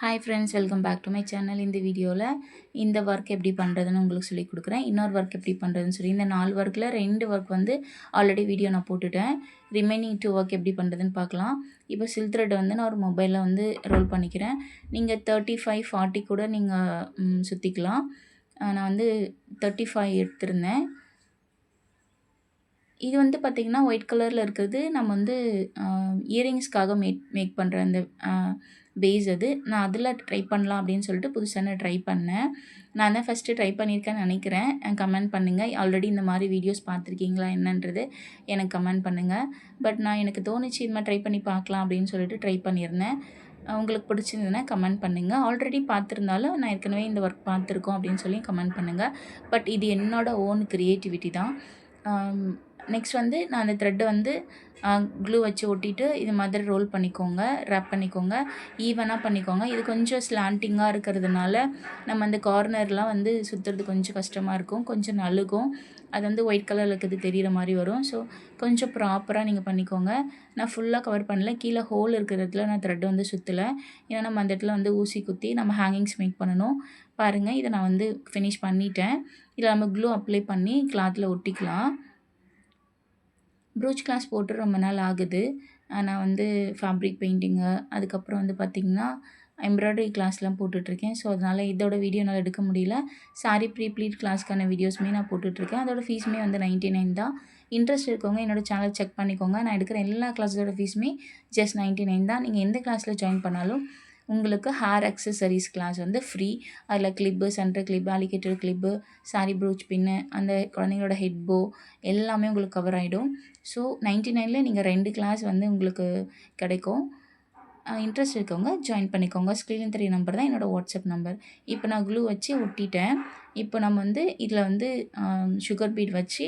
Hi friends, welcome back to my channel. இந்த வீடியோவில் இந்த ஒர்க் எப்படி பண்ணுறதுன்னு உங்களுக்கு சொல்லிக் கொடுக்குறேன். இன்னொரு ஒர்க் எப்படி பண்ணுறதுன்னு சொல்லி இந்த 4 ஒர்க்கில் 2 ஒர்க் வந்து ஆல்ரெடி வீடியோ நான் போட்டுட்டேன். ரிமைனிங் 2 ஒர்க் எப்படி பண்ணுறதுன்னு பார்க்கலாம். இப்போ சில்க் த்ரெட் வந்து நான் ஒரு மொபைலில் வந்து ரோல் பண்ணிக்கிறேன். நீங்கள் 35, 40 கூட நீங்கள் சுற்றிக்கலாம். நான் வந்து 35 எடுத்திருந்தேன். இது வந்து பார்த்திங்கன்னா ஒயிட் கலரில் இருக்கிறது நம்ம வந்து இயரிங்ஸ்க்காக மேக் பண்ணுற அந்த பேஸ் அது. நான் அதில் ட்ரை பண்ணலாம் அப்படின்னு சொல்லிட்டு புதுசாக நான் ட்ரை பண்ணேன். நான் தான் ஃபஸ்ட்டு ட்ரை பண்ணியிருக்கேன்னு நினைக்கிறேன். கமெண்ட் பண்ணுங்கள். ஆல்ரெடி இந்த மாதிரி வீடியோஸ் பார்த்துருக்கீங்களா என்னன்றது எனக்கு கமெண்ட் பண்ணுங்கள். பட் எனக்கு தோணுச்சு இது மாதிரி ட்ரை பண்ணி பார்க்கலாம் அப்படின்னு சொல்லிட்டு ட்ரை பண்ணியிருந்தேன். உங்களுக்கு பிடிச்சிருந்ததுன்னா கமெண்ட் பண்ணுங்கள். ஆல்ரெடி பார்த்துருந்தாலும் நான் ஏற்கனவே இந்த ஒர்க் பார்த்துருக்கோம் அப்படின்னு சொல்லி கமெண்ட் பண்ணுங்கள். பட் இது என்னோடய ஓன் க்ரியேட்டிவிட்டி தான். நெக்ஸ்ட் வந்து நான் அந்த த்ரெட்டை வந்து க்ளூ வச்சு ஒட்டிட்டு இது மாதிரி ரோல் பண்ணிக்கோங்க, ரேப் பண்ணிக்கோங்க, ஈவனாக பண்ணிக்கோங்க. இது கொஞ்சம் ஸ்லாண்டிங்காக இருக்கிறதுனால நம்ம அந்த கார்னர்லாம் வந்து சுற்றுறது கொஞ்சம் கஷ்டமாக இருக்கும், கொஞ்சம் நழுகும். அது வந்து ஒயிட் கலரில் இருக்கிறது தெரிகிற மாதிரி வரும். ஸோ கொஞ்சம் ப்ராப்பராக நீங்கள் பண்ணிக்கோங்க. நான் ஃபுல்லாக கவர் பண்ணல, கீழே ஹோல் இருக்கிற இடத்துல நான் த்ரெட் வந்து சுற்றலை. ஏன்னா நம்ம அந்த இடத்துல வந்து ஊசி குத்தி நம்ம ஹேங்கிங்ஸ் மேக் பண்ணணும். பாருங்கள், இதை நான் வந்து ஃபினிஷ் பண்ணிட்டேன். இதில் நம்ம க்ளூ அப்ளை பண்ணி கிளாத்தில் ஒட்டிக்கலாம். ப்ரூச் கிளாஸ் போட்டு ரொம்ப நாள் ஆகுது. நான் வந்து ஃபேப்ரிக் பெயிண்டிங்கு, அதுக்கப்புறம் வந்து பார்த்திங்கன்னா எம்ப்ராய்டரி கிளாஸ்லாம் போட்டுட்ருக்கேன். ஸோ அதனால் இதோட வீடியோ என்னால் எடுக்க முடியல. சாரீ ப்ளீட் கிளாஸ்க்கான வீடியோஸுமே நான் போட்டுட்ருக்கேன். அதோட ஃபீஸுமே வந்து 99 தான். இன்ட்ரெஸ்ட் இருக்கவங்க என்னோடய சேனல் செக் பண்ணிக்கோங்க. நான் எடுக்கிற எல்லா கிளாஸோட ஃபீஸுமே ஜஸ்ட் 99 தான். நீங்கள் எந்த கிளாஸில் ஜாயின் பண்ணாலும் உங்களுக்கு ஹேர் அக்சசரிஸ் கிளாஸ் வந்து ஃப்ரீ. அதில் clip, centre clip, alligator clip, sari brooch pin, அந்த குழந்தைங்களோட ஹெட் போ எல்லாமே உங்களுக்கு கவர் ஆகிடும். ஸோ 99ல் நீங்கள் 2 கிளாஸ் வந்து உங்களுக்கு கிடைக்கும். இன்ட்ரெஸ்ட் இருக்கவங்க ஜாயின் பண்ணிக்கோங்க. ஸ்க்ரீனில் தெரிய நம்பர் தான் என்னோடய வாட்ஸ்அப் நம்பர். இப்போ நான் க்ளூ வச்சு ஒட்டிட்டேன். இப்போ நம்ம வந்து இதில் வந்து சுகர் பீட் வச்சு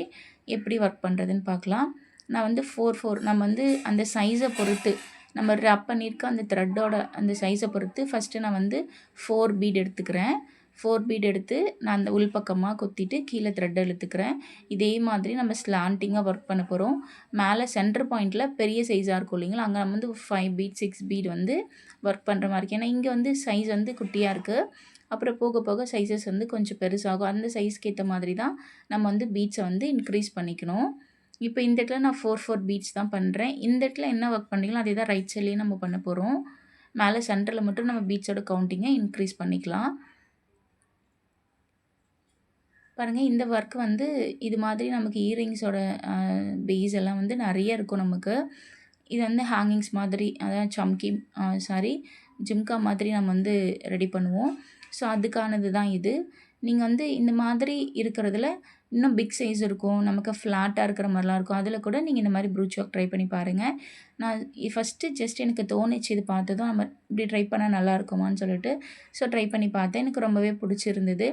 எப்படி ஒர்க் பண்ணுறதுன்னு பார்க்கலாம். நான் வந்து 4 நம்ம வந்து அந்த சைஸை பொறுத்து நம்ம ரேப் பண்ணியிருக்க அந்த த்ரெட்டோட அந்த சைஸை பொறுத்து ஃபஸ்ட்டு நான் வந்து 4 பீட் எடுத்துக்கிறேன். 4 பீட் எடுத்து நான் அந்த உள்பக்கமாக கொத்திட்டு கீழே த்ரெட் இழுத்துக்கிறேன். இதே மாதிரி நம்ம ஸ்லாண்டிங்காக ஒர்க் பண்ண போகிறோம். மேலே சென்டர் பாயிண்டில் பெரிய சைஸாக இருக்கும் இல்லைங்களா, அங்கே நம்ம வந்து 5 பீட் 6 பீட் வந்து ஒர்க் பண்ணுற மாதிரி இருக்குது. ஏன்னா இங்கே வந்து சைஸ் வந்து குட்டியாக இருக்குது. அப்புறம் போக போக சைஸஸ் வந்து கொஞ்சம் பெருசாகும். அந்த சைஸ்க்கு ஏற்ற மாதிரி தான் நம்ம வந்து பீட்ஸை வந்து இன்க்ரீஸ் பண்ணிக்கணும். இப்போ இந்த இடத்துல நான் 4 பீட்ஸ் தான் பண்ணுறேன். இந்த இடத்துல என்ன ஒர்க் பண்ணுறீங்களோ அதே தான் ரைட் சைட்லேயும் நம்ம பண்ண போகிறோம். மேலே சென்டரில் மட்டும் நம்ம பீட்ஸோட கவுண்டிங்கை இன்க்ரீஸ் பண்ணிக்கலாம். பாருங்கள், இந்த ஒர்க் வந்து இது மாதிரி நமக்கு இயரிங்ஸோட பேஸ் எல்லாம் வந்து நிறைய இருக்கும் நமக்கு. இது வந்து ஹேங்கிங்ஸ் மாதிரி, அதாவது சம்கி ஜிம்கா மாதிரி நம்ம வந்து ரெடி பண்ணுவோம். ஸோ அதுக்கானது தான் இது. நீங்கள் வந்து இந்த மாதிரி இருக்கிறதுல இன்னும் பிக் சைஸ் இருக்கும், நமக்கு ஃப்ளாட்டாக இருக்கிற மாதிரிலாம் இருக்கும். அதில் கூட நீங்கள் இந்த மாதிரி ப்ரூச் ஒர்க் ட்ரை பண்ணி பாருங்கள். நான் ஃபஸ்ட்டு ஜஸ்ட் எனக்கு தோணுச்சு, இது பார்த்ததும் நம்ம இப்படி ட்ரை பண்ணால் நல்லா இருக்குமான்னு சொல்லிட்டு ஸோ ட்ரை பண்ணி பார்த்தேன். எனக்கு ரொம்பவே பிடிச்சிருந்தது.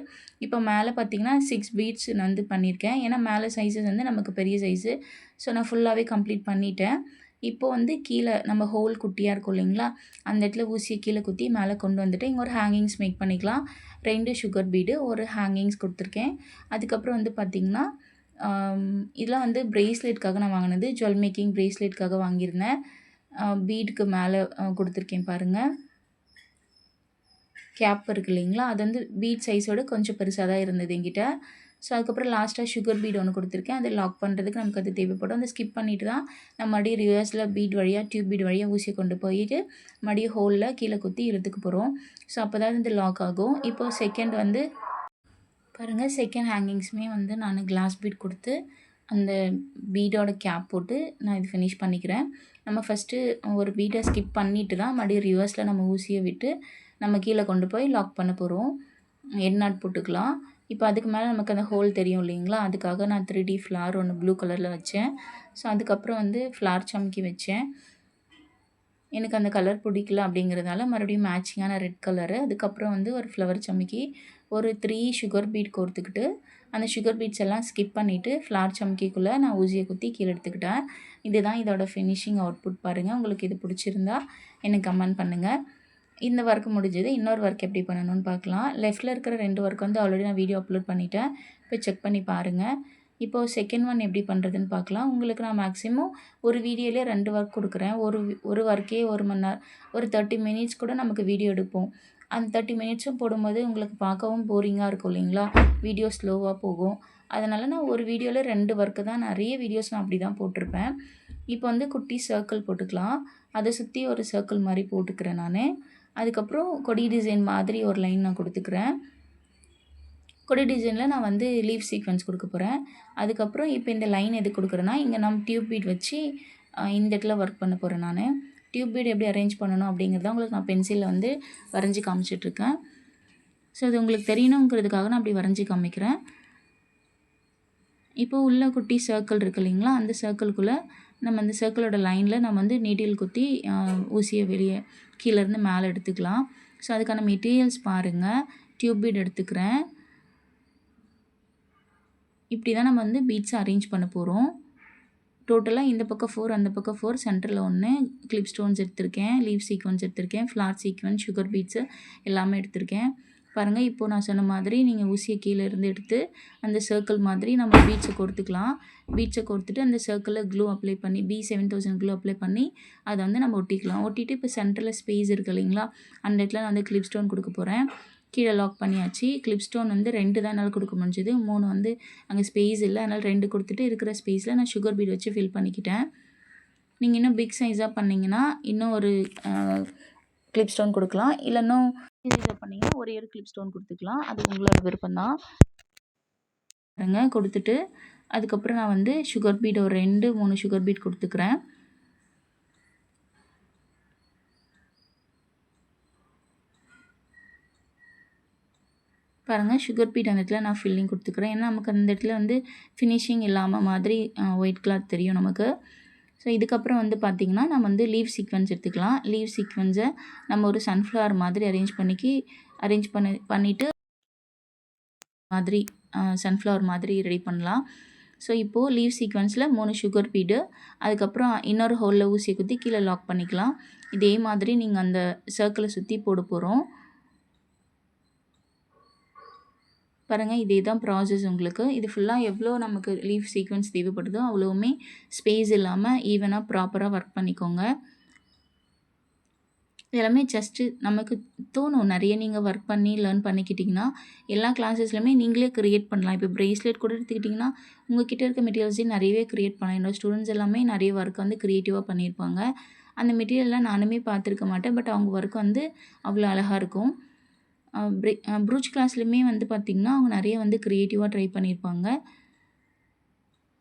இப்போ மேலே பார்த்திங்கன்னா 6 பீட்ஸ் நான் வந்து பண்ணியிருக்கேன். ஏன்னா மேலே சைஸஸ் வந்து நமக்கு பெரிய சைஸு. ஸோ நான் ஃபுல்லாகவே கம்ப்ளீட் பண்ணிட்டேன். இப்போது வந்து கீழே நம்ம ஹோல் குட்டியாக இருக்கும் இல்லைங்களா, அந்த இடத்துல ஊசியை கீழே குத்தி மேலே கொண்டு வந்துட்டு இங்கே ஒரு ஹேங்கிங்ஸ் மேக் பண்ணிக்கலாம். 2 சுகர் பீடு, ஒரு ஹேங்கிங்ஸ் கொடுத்துருக்கேன். அதுக்கப்புறம் வந்து பார்த்திங்கன்னா இதெல்லாம் வந்து ப்ரேஸ்லெட்காக நான் வாங்கினது, ஜுவல் மேக்கிங் ப்ரேஸ்லெட்காக வாங்கியிருந்தேன். பீடுக்கு மேலே கொடுத்துருக்கேன் பாருங்கள். கேப் இருக்குது இல்லைங்களா, அது வந்து பீட் சைஸோட கொஞ்சம் பெருசாக தான் இருந்தது என்கிட்ட. ஸோ அதுக்கப்புறம் லாஸ்ட்டாக சுகர் பீட் ஒன்று கொடுத்துருக்கேன். அதை லாக் பண்ணுறதுக்கு நமக்கு அது தேவைப்படும். அதை ஸ்கிப் பண்ணிவிட்டு தான் நம்ம மறுபடியும் ரிவர்ஸில் பீட் வழியாக டியூப் பீட் வழியாக ஊசியை கொண்டு போயிட்டு மறுபடியும் ஹோலில் கீழே குத்தி இழுத்துக்க போகிறோம். ஸோ அப்போ தான் வந்து லாக் ஆகும். இப்போது செகண்ட் வந்து பாருங்கள், செகண்ட் ஹேங்கிங்ஸுமே வந்து நான் கிளாஸ் பீட் கொடுத்து அந்த பீடோட கேப் போட்டு நான் இது ஃபினிஷ் பண்ணிக்கிறேன். நம்ம ஃபஸ்ட்டு ஒரு பீடை ஸ்கிப் பண்ணிவிட்டு தான் மறுபடியும் ரிவர்ஸில் நம்ம ஊசியை விட்டு நம்ம கீழே கொண்டு போய் லாக் பண்ண போகிறோம். எண்ட் நாட் போட்டுக்கலாம். இப்போ அதுக்கு மேலே நமக்கு அந்த ஹோல் தெரியும் இல்லைங்களா, அதுக்காக நான் 3D ஃப்ளார் ஒன்று ப்ளூ கலரில் வச்சேன். ஸோ அதுக்கப்புறம் வந்து ஃப்ளார் சம்கி வச்சேன். எனக்கு அந்த கலர் பிடிக்கல அப்படிங்கிறதால மறுபடியும் மேட்சிங்கான ரெட் கலரு, அதுக்கப்புறம் வந்து ஒரு ஃப்ளவர் சம்கி, ஒரு 3 சுகர் பீட் கோர்த்துக்கிட்டு அந்த சுகர் பீட்ஸ் எல்லாம் ஸ்கிப் பண்ணிவிட்டு ஃப்ளார் சம்கிக்குள்ளே நான் ஊசியை குத்தி கீழே எடுத்துக்கிட்டேன். இதுதான் இதோட ஃபினிஷிங் அவுட்புட். பாருங்கள், உங்களுக்கு இது பிடிச்சிருந்தா எனக்கு கமெண்ட் பண்ணுங்கள். இந்த ஒர்க் முடிஞ்சது. இன்னொரு ஒர்க் எப்படி பண்ணணும்னு பார்க்கலாம். லெஃப்ட்டில் இருக்கிற 2 ஒர்க் வந்து ஆல்ரெடி நான் வீடியோ அப்லோட் பண்ணிட்டேன், போய் செக் பண்ணி பாருங்கள். இப்போது செகண்ட் ஒன் எப்படி பண்ணுறதுன்னு பார்க்கலாம். உங்களுக்கு நான் மேக்ஸிமம் ஒரு வீடியோலேயே 2 ஒர்க் கொடுக்குறேன். ஒரு ஒர்க்கே 1 மணி நேரம், ஒரு 30 மினிட்ஸ் கூட நமக்கு வீடியோ எடுப்போம். அந்த 30 மினிட்ஸும் போடும்போது உங்களுக்கு பார்க்கவும் போரிங்காக இருக்கும் இல்லைங்களா? வீடியோ ஸ்லோவாக போகும். அதனால் நான் ஒரு வீடியோவில் 2 ஒர்க்கு தான், நிறைய வீடியோஸ் நான் அப்படி தான் போட்டிருப்பேன். இப்போ வந்து குட்டி சர்க்கிள் போட்டுக்கலாம். அதை சுற்றி ஒரு சர்க்கிள் மாதிரி போட்டுக்கிறேன் நான். அதுக்கப்புறம் கொடி டிசைன் மாதிரி ஒரு லைன் நான் கொடுத்துக்கிறேன். கொடி டிசைனில் நான் வந்து லீஃப் சீக்வென்ஸ் கொடுக்க போகிறேன். அதுக்கப்புறம் இப்போ இந்த லைன் எது கொடுக்குறேன்னா, இங்கே நம்ம டியூப் பீட் வச்சு இந்த இடத்துல ஒர்க் பண்ண போகிறேன் நான். டியூப் பீட் எப்படி அரேஞ்ச் பண்ணணும் அப்படிங்கிறத உங்களுக்கு நான் பென்சிலில் வந்து வரைஞ்சி காமிச்சிட்ருக்கேன். ஸோ அது உங்களுக்கு தெரியணுங்கிறதுக்காக நான் அப்படி வரைஞ்சி காமிக்கிறேன். இப்போது உள்ள குட்டி சர்க்கிள் இருக்குது இல்லைங்களா, அந்த சர்க்கிள்குள்ளே நம்ம அந்த சர்க்கிளோட லைனில் நம்ம வந்து நீடில் குத்தி ஊசியை வெளியே கீழேருந்து மேலே எடுத்துக்கலாம். ஸோ அதுக்கான மெட்டீரியல்ஸ் பாருங்கள். டியூப் பீட் எடுத்துக்கிறேன். இப்படி தான் நம்ம வந்து பீட்ஸை அரேஞ்ச் பண்ண போகிறோம். டோட்டலாக இந்த பக்கம் 4, அந்த பக்கம் 4, சென்டரில் 1, கிளிப் ஸ்டோன்ஸ் எடுத்திருக்கேன், லீவ் சீக்வென்ஸ் எடுத்திருக்கேன், ஃப்ளார் சீக்வென்ஸ், சுகர் பீட்ஸு எல்லாமே எடுத்திருக்கேன். பாருங்கள், இப்போது நான் சொன்ன மாதிரி நீங்கள் ஊசியை கீழே இருந்து எடுத்து அந்த சர்க்கிள் மாதிரி நம்ம பீட்ஸை கோர்த்துக்கலாம். பீட்ஸை கோர்த்துட்டு அந்த சர்க்கிளில் க்ளூ அப்ளை பண்ணி B7000 க்ளூ அப்ளை பண்ணி அதை வந்து நம்ம ஒட்டிக்கலாம். ஒட்டிட்டு இப்போ சென்டரில் ஸ்பேஸ் இருக்குது இல்லைங்களா, அந்த இடத்துல நான் வந்து கிளிப் ஸ்டோன் கொடுக்க போகிறேன். கீழே லாக் பண்ணியாச்சு. கிளிப் ஸ்டோன் வந்து 2 தான் என்னால் கொடுக்க முடிஞ்சுது. 3 வந்து அங்கே ஸ்பேஸ் இல்லை, அதனால் 2 கொடுத்துட்டு இருக்கிற ஸ்பேஸில் நான் சுகர் பீட் வச்சு ஃபில் பண்ணிக்கிட்டேன். நீங்கள் இன்னும் பிக் சைஸாக பண்ணிங்கன்னா இன்னும் ஒரு கிளிப் ஸ்டோன் கொடுக்கலாம். இல்லை இன்னும் சைஸாக பண்ணிங்கன்னா ஒரே ஒரு கிளிப் ஸ்டோன் கொடுத்துக்கலாம். அது உங்களோட விருப்பம்தான். பாருங்க, கொடுத்துட்டு அதுக்கப்புறம் நான் வந்து சுகர் பீட் ஒரு 2, 3 சுகர் பீட் கொடுத்துக்கிறேன். பாருங்கள், சுகர் பீட் அந்த இடத்துல நான் ஃபில்லிங் கொடுத்துக்கிறேன். ஏன்னா நமக்கு அந்த இடத்துல வந்து ஃபினிஷிங் இல்லாமல் மாதிரி ஒயிட் கிளாத் தெரியும் நமக்கு. ஸோ இதுக்கப்புறம் வந்து பார்த்திங்கன்னா நம்ம வந்து லீவ் சீக்வென்ஸ் எடுத்துக்கலாம். லீவ் சீக்வென்ஸை நம்ம ஒரு சன்ஃப்ளவர் மாதிரி அரேஞ்ச் பண்ணிவிட்டு மாதிரி சன்ஃப்ளவர் மாதிரி ரெடி பண்ணலாம். ஸோ இப்போது லீவ் சீக்வென்ஸில் 3 சுகர் பீடு, அதுக்கப்புறம் இன்னொரு ஹோலில் ஊசியை குத்தி கீழே லாக் பண்ணிக்கலாம். இதே மாதிரி நீங்கள் அந்த சர்க்கிளை சுற்றி போட போகிறோம். பாருங்கள், இதே தான் ப்ராசஸ் உங்களுக்கு. இது ஃபுல்லாக எவ்வளோ நமக்கு லீஃப் சீக்வென்ஸ் தேவைப்படுதோ அவ்வளோவுமே ஸ்பேஸ் இல்லாமல் ஈவனாக ப்ராப்பராக ஒர்க் பண்ணிக்கோங்க. இதெல்லாமே ஜஸ்ட்டு நமக்கு தோணும். நிறைய நீங்கள் ஒர்க் பண்ணி லேர்ன் பண்ணிக்கிட்டிங்கன்னா எல்லா கிளாஸஸ்லையுமே நீங்களே க்ரியேட் பண்ணலாம். இப்போ ப்ரேஸ்லெட் கூட எடுத்துக்கிட்டிங்கன்னா உங்கள்கிட்ட இருக்க மெட்டீரியல்ஸே நிறையவே க்ரியேட் பண்ணலாம். என்னோடய ஸ்டூடெண்ட்ஸ் எல்லாமே நிறைய ஒர்க் வந்து க்ரியேட்டிவாக பண்ணியிருப்பாங்க. அந்த மெட்டீரியல்லாம் நானுமே பார்த்துருக்க மாட்டேன். பட் அவங்க ஒர்க் வந்து அவ்வளோ அழகாக இருக்கும். ப்ரூச் கிளாஸ்லையுமே வந்து பார்த்திங்கன்னா அவங்க நிறைய வந்து க்ரியேட்டிவாக ட்ரை பண்ணியிருப்பாங்க.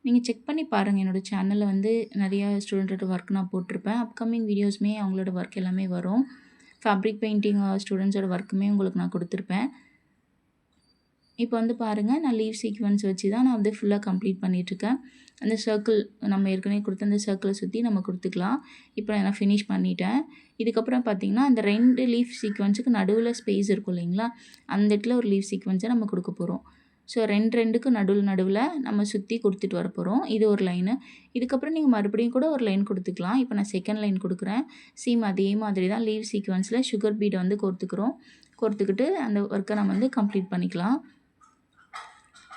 நீங்கள் செக் பண்ணி பாருங்கள். என்னோடய சேனலில் வந்து நிறைய ஸ்டூடெண்ட்டோட ஒர்க் நான் போட்டிருப்பேன். அப்கமிங் வீடியோஸுமே அவங்களோட ஒர்க் எல்லாமே வரும். ஃபேப்ரிக் பெயிண்டிங் ஸ்டூடெண்ட்ஸோட ஒர்க்குமே உங்களுக்கு நான் கொடுத்துருப்பேன். இப்போ வந்து பாருங்கள், நான் லீவ் சீக்வென்ஸ் வச்சு தான் நான் வந்து ஃபுல்லாக கம்ப்ளீட் பண்ணிகிட்ருக்கேன். அந்த சர்க்கிள் நம்ம ஏற்கனவே கொடுத்த அந்த சர்க்கிளை சுற்றி நம்ம கொடுத்துக்கலாம். இப்போ நான் ஃபினிஷ் பண்ணிட்டேன். இதுக்கப்புறம் பார்த்திங்கன்னா அந்த 2 லீஃப் சீக்வென்ஸுக்கு நடுவில் ஸ்பேஸ் இருக்கும் இல்லைங்களா, அந்த இடத்துல ஒரு லீவ் சீக்வென்ஸை நம்ம கொடுக்க போகிறோம். ஸோ 2க்கு நடுவில் நம்ம சுற்றி கொடுத்துட்டு வர போகிறோம். இது ஒரு லைனு. இதுக்கப்புறம் நீங்கள் மறுபடியும் கூட ஒரு லைன் கொடுத்துக்கலாம். இப்போ நான் செகண்ட் லைன் கொடுக்குறேன். சேம் அதே மாதிரி தான் லீவ் சீக்வென்ஸில் சுகர் பீடை வந்து கோர்த்துக்கிட்டு அந்த ஒர்க்கை நம்ம வந்து கம்ப்ளீட் பண்ணிக்கலாம்.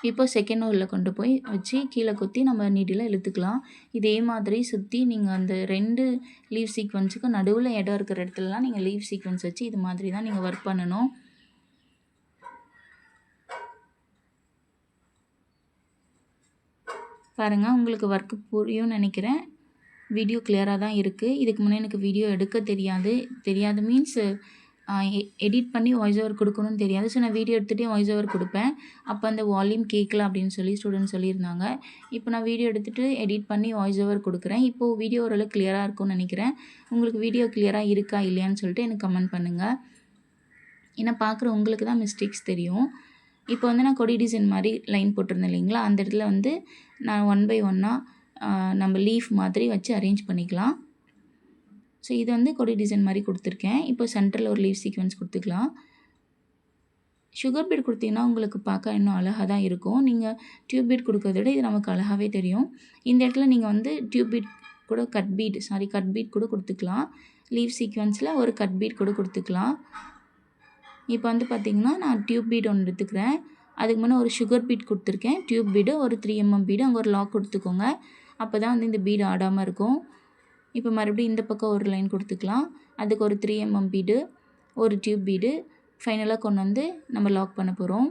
இப்போ செகண்ட் ஹோலில் கொண்டு போய் வச்சு கீழே குத்தி நம்ம நீடில் இழுத்துக்கலாம். இதே மாதிரி சுற்றி நீங்கள் அந்த 2 லீவ் சீக்வென்ஸுக்கு நடுவில் இடம் இருக்கிற இடத்துலலாம் நீங்கள் லீவ் சீக்வென்ஸ் வச்சு இது மாதிரி தான் நீங்கள் ஒர்க் பண்ணணும். பாருங்கள், உங்களுக்கு ஒர்க்கு புரியும்னு நினைக்கிறேன். வீடியோ கிளியராக தான் இருக்குது. இதுக்கு முன்னே எனக்கு வீடியோ எடுக்க தெரியாது மீன்ஸ் எடிட் பண்ணி வாய்ஸ் ஓவர் கொடுக்கணும்னு தெரியாது. ஸோ நான் வீடியோ எடுத்துகிட்டே வாய்ஸ் ஓவர் கொடுப்பேன். அப்போ அந்த வால்யூம் கேட்கல அப்படின்னு சொல்லி ஸ்டூடெண்ட்ஸ் சொல்லியிருந்தாங்க. இப்போ நான் வீடியோ எடுத்துகிட்டு எடிட் பண்ணி வாய்ஸ் ஓவர் கொடுக்குறேன். இப்போது வீடியோ ஓரளவுக்கு கிளியராக இருக்கும்னு நினைக்கிறேன். உங்களுக்கு வீடியோ கிளியராக இருக்கா இல்லையான்னு சொல்லிட்டு எனக்கு கமெண்ட் பண்ணுங்கள். ஏன்னா பார்க்குற உங்களுக்கு தான் மிஸ்டேக்ஸ் தெரியும். இப்போ வந்து நான் கொடி டிசைன் மாதிரி லைன் போட்டிருந்தேன் இல்லைங்களா, அந்த இடத்துல வந்து நான் 1 by 1 நம்ம லீஃப் மாதிரி வச்சு அரேஞ்ச் பண்ணிக்கலாம். ஸோ இது வந்து கொடி டிசைன் மாதிரி கொடுத்துருக்கேன். இப்போ சென்டரில் ஒரு லீவ் சீக்வென்ஸ் கொடுத்துக்கலாம். சுகர் பீட் கொடுத்தீங்கன்னா உங்களுக்கு பார்க்க இன்னும் அழகாக தான் இருக்கும். நீங்கள் டியூப் பீட் கொடுக்கறத விட இது நமக்கு அழகாகவே தெரியும். இந்த இடத்துல நீங்கள் வந்து டியூப் பீட் கூட கட் பீட் கூட கொடுத்துக்கலாம். லீவ் சீக்வென்ஸில் ஒரு கட் பீட் கூட கொடுத்துக்கலாம். இப்போ வந்து பார்த்திங்கன்னா நான் டியூப் பீட் ஒன்று எடுத்துக்கிறேன். அதுக்கு முன்னே ஒரு சுகர் பீட் கொடுத்துருக்கேன், டியூப் பீடு, ஒரு 3 mm பீடு, அங்கே ஒரு லாக் கொடுத்துக்கோங்க. அப்போ தான் வந்து இந்த பீடு ஆடாமல் இருக்கும். இப்போ மறுபடியும் இந்த பக்கம் ஒரு லைன் கொடுத்துக்கலாம். அதுக்கு ஒரு 3 mm பீடு, ஒரு டியூப் பீடு, ஃபைனலாக கொண்டு வந்து நம்ம லாக் பண்ண போகிறோம்.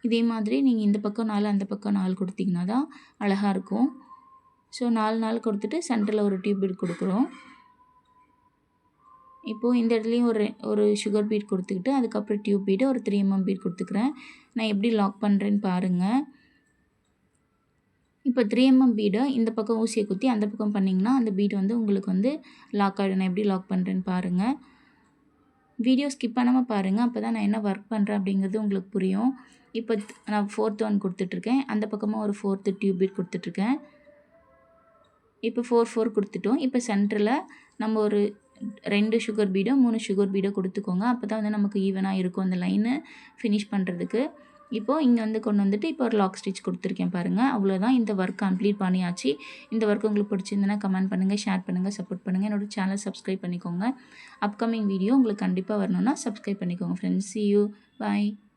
இதே மாதிரி நீங்கள் இந்த பக்கம் 4 அந்த பக்கம் 4 கொடுத்தீங்கன்னா தான் அழகாக இருக்கும். ஸோ 4 கொடுத்துட்டு சென்டரில் ஒரு டியூப் பீட் கொடுக்குறோம். இப்போது இந்த இடத்துலையும் ஒரு சுகர் பீட் கொடுத்துக்கிட்டு அதுக்கப்புறம் டியூப் பீடு, ஒரு 3 mm பீட் கொடுத்துக்கிறேன். நான் எப்படி லாக் பண்ணுறேன்னு பாருங்கள். இப்போ 3 mm பீடை இந்த பக்கம் ஊசியை குத்தி அந்த பக்கம் பண்ணிங்கன்னா அந்த பீட் வந்து உங்களுக்கு வந்து லாக் ஆகிடும். நான் எப்படி லாக் பண்ணுறேன்னு பாருங்கள். வீடியோ ஸ்கிப் பண்ணாமல் பாருங்கள். அப்போ தான் நான் என்ன ஒர்க் பண்ணுறேன் அப்படிங்கிறது உங்களுக்கு புரியும். இப்போ நான் 4th ஒன் கொடுத்துட்ருக்கேன். அந்த பக்கமாக ஒரு 4th டியூப் பீட் கொடுத்துட்ருக்கேன். இப்போ 4 கொடுத்துட்டோம். இப்போ சென்டரில் நம்ம ஒரு 2 சுகர் பீடோ 3 சுகர் பீடோ கொடுத்துக்கோங்க. அப்போ தான் வந்து நமக்கு ஈவனாக இருக்கும் அந்த லைனு ஃபினிஷ் பண்ணுறதுக்கு. இப்போது இங்கே வந்து கொண்டு வந்துட்டு இப்போ ஒரு லாக் ஸ்டிச் கொடுத்துருக்கேன் பாருங்கள். அவ்வளோதான், இந்த ஒர்க் கம்ப்ளீட் பண்ணியாச்சு. இந்த ஒர்க் உங்களுக்கு பிடிச்சிருந்ததுன்னா கமெண்ட் பண்ணுங்கள், ஷேர் பண்ணுங்கள், சப்போர்ட் பண்ணுங்கள். என்னோட சேனல் சப்ஸ்கிரைப் பண்ணிக்கோங்க. அப்கமிங் வீடியோ உங்களுக்கு கண்டிப்பாக வரணும்னா சப்ஸ்கிரைப் பண்ணிக்கோங்க ஃப்ரெண்ட்ஸ். See you. Bye.